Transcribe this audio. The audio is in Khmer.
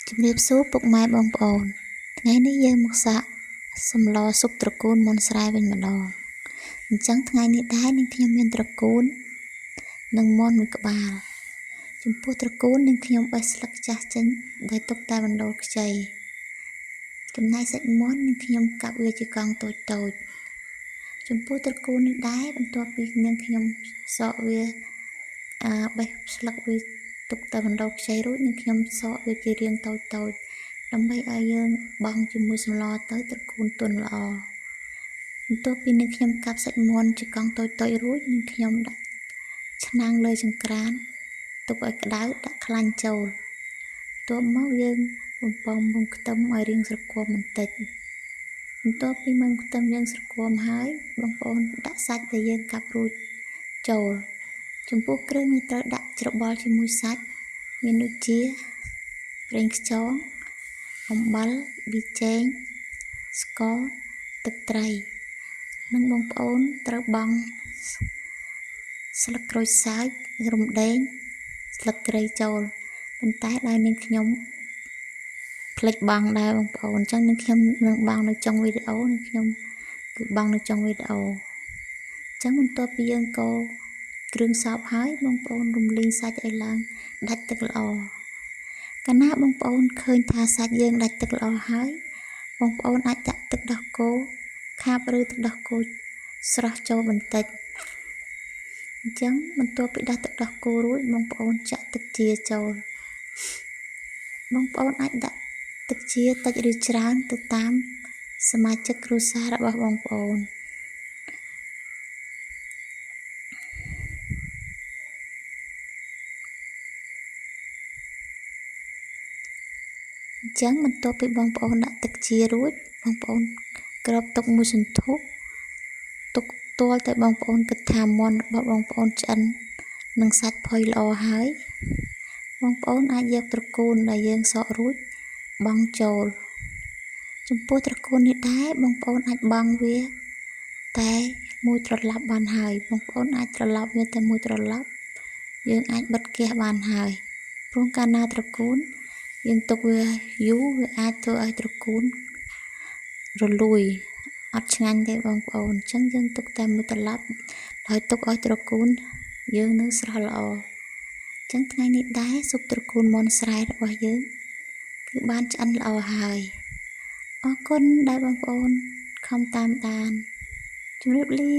ជំរាបសួរពុកម៉ែបងប្អូនថ្ងៃនេះយើងមកសាកសម្លស៊ុបត្រកួនមាន់ស្រែវិញម្ដងអញ្ចឹងថ្ងៃនេះដែរនាងខ្ញុំមានត្រកួននិងមាន់មួយក្បាលចំពោះត្រកួននាងខ្ញុំបេះស្លឹកចាស់ចេញដោយទុកតែបណ្ដូលខ្ចីចំណែកសាច់មាន់នាងខ្ញុំកាប់វាជាកង់តូចៗចំពោះត្រកួននេះដែរបន្ទាប់ពីនាងខ្ញុំសកវាបេះស្លឹកវាទុកតែបណ្ដូលខ្ចីរួចនាងខ្ញុំសកវាជារាងតូចៗដើម្បីឲ្យយើងបង់ជាមួយសម្លទៅត្រកួនទន់ល្អបន្ទាប់ពីនាងខ្ញុំកាប់សាច់មាន់ជាកង់តូចៗរួចនាងខ្ញុំដាក់ឆ្នាំងលើចង្ក្រានទុកឲ្យក្តៅដាក់ខ្លាញ់ចូលបន្ទាប់មកយើងបំពងមុងខ្ទឹមឲ្យរាងស្រគាប់បន្តិចបន្ទាប់ពីមុងខ្ទឹមយើងស្រគាប់ហើយបងប្អូនដាក់សាច់ដែលយើងកាប់រួចចូលចំពោះគ្រឿងនេះត្រូវដាក់ច្របល់ជាមួយសាច់មានដូចជាប្រេងខ្យងអំបិលប៊ីចេងស្ករទឹកត្រីនិងបងប្អូនត្រូវបង់ស្លឹកក្រូចសើចរំដេងស្លឹកគ្រៃចូលប៉ុន្តែដោយនាងខ្ញុំភ្លេចបង់ដែរបងប្អូនអញ្ចឹងនាងខ្ញុំនឹងបង់នៅចុងវីដេអូនាងខ្ញុំគឺបង់នៅចុងវីដេអូអញ្ចឹងបន្ទាប់ពីយើងកូរគ្រឿងសពហើយបងប្អូនរំលីងសាច់ឲ្យឡើងដាច់ទឹកល្អកាលណាបងប្អូនឃើញថាសាច់យើងដាច់ទឹកល្អហើយបងប្អូនអាចដាក់ទឹកដោះគោខាប់ឬទឹកដោះគោស្រស់ចូលបន្តិចអញ្ចឹងបន្ទាប់ពីដាក់ទឹកដោះគោរួចបងប្អូនចាក់ទឹកជាចូលបងប្អូនអាចដាក់ទឹកជាតិចឬច្រើនទៅតាមសមាជិកគ្រួសាររបស់បងប្អូនអញ្ចឹងបន្ទាប់ពីបងប្អូនដាក់ទឹកជារួចបងប្អូនគ្របទុកមួយសន្ទុះទុកទាល់តែបងប្អូនគិតថាមាន់របស់បងប្អូនឆ្អិននិងសាច់ផុយល្អហើយបងប្អូនអាចយកត្រកួនដែលយើងសករួចបង់ចូលចំពោះត្រកួននេះដែរបងប្អូនអាចបង់វាតែមួយត្រឡប់បានហើយបងប្អូនអាចត្រឡប់វាតែមួយត្រឡប់យើងអាចបិទហ្គាសបានហើយព្រោះកាលណាត្រកួនយើងទុកវាយូរវាអាចធ្វើឲ្យត្រកួនរលួយអត់ឆ្ងាញ់ទេបងប្អូនអញ្ចឹងយើងទុកតែមួយត្រឡប់ដោយទុកឲ្យត្រកួនយើងនៅស្រស់ល្អអញ្ចឹងថ្ងៃនេះដែរស៊ុបត្រកួនមាន់ស្រែរបស់យើងគឺបានឆ្អិនល្អហើយអរគុណដែលបងប្អូនខំតាមដានជម្រាបលា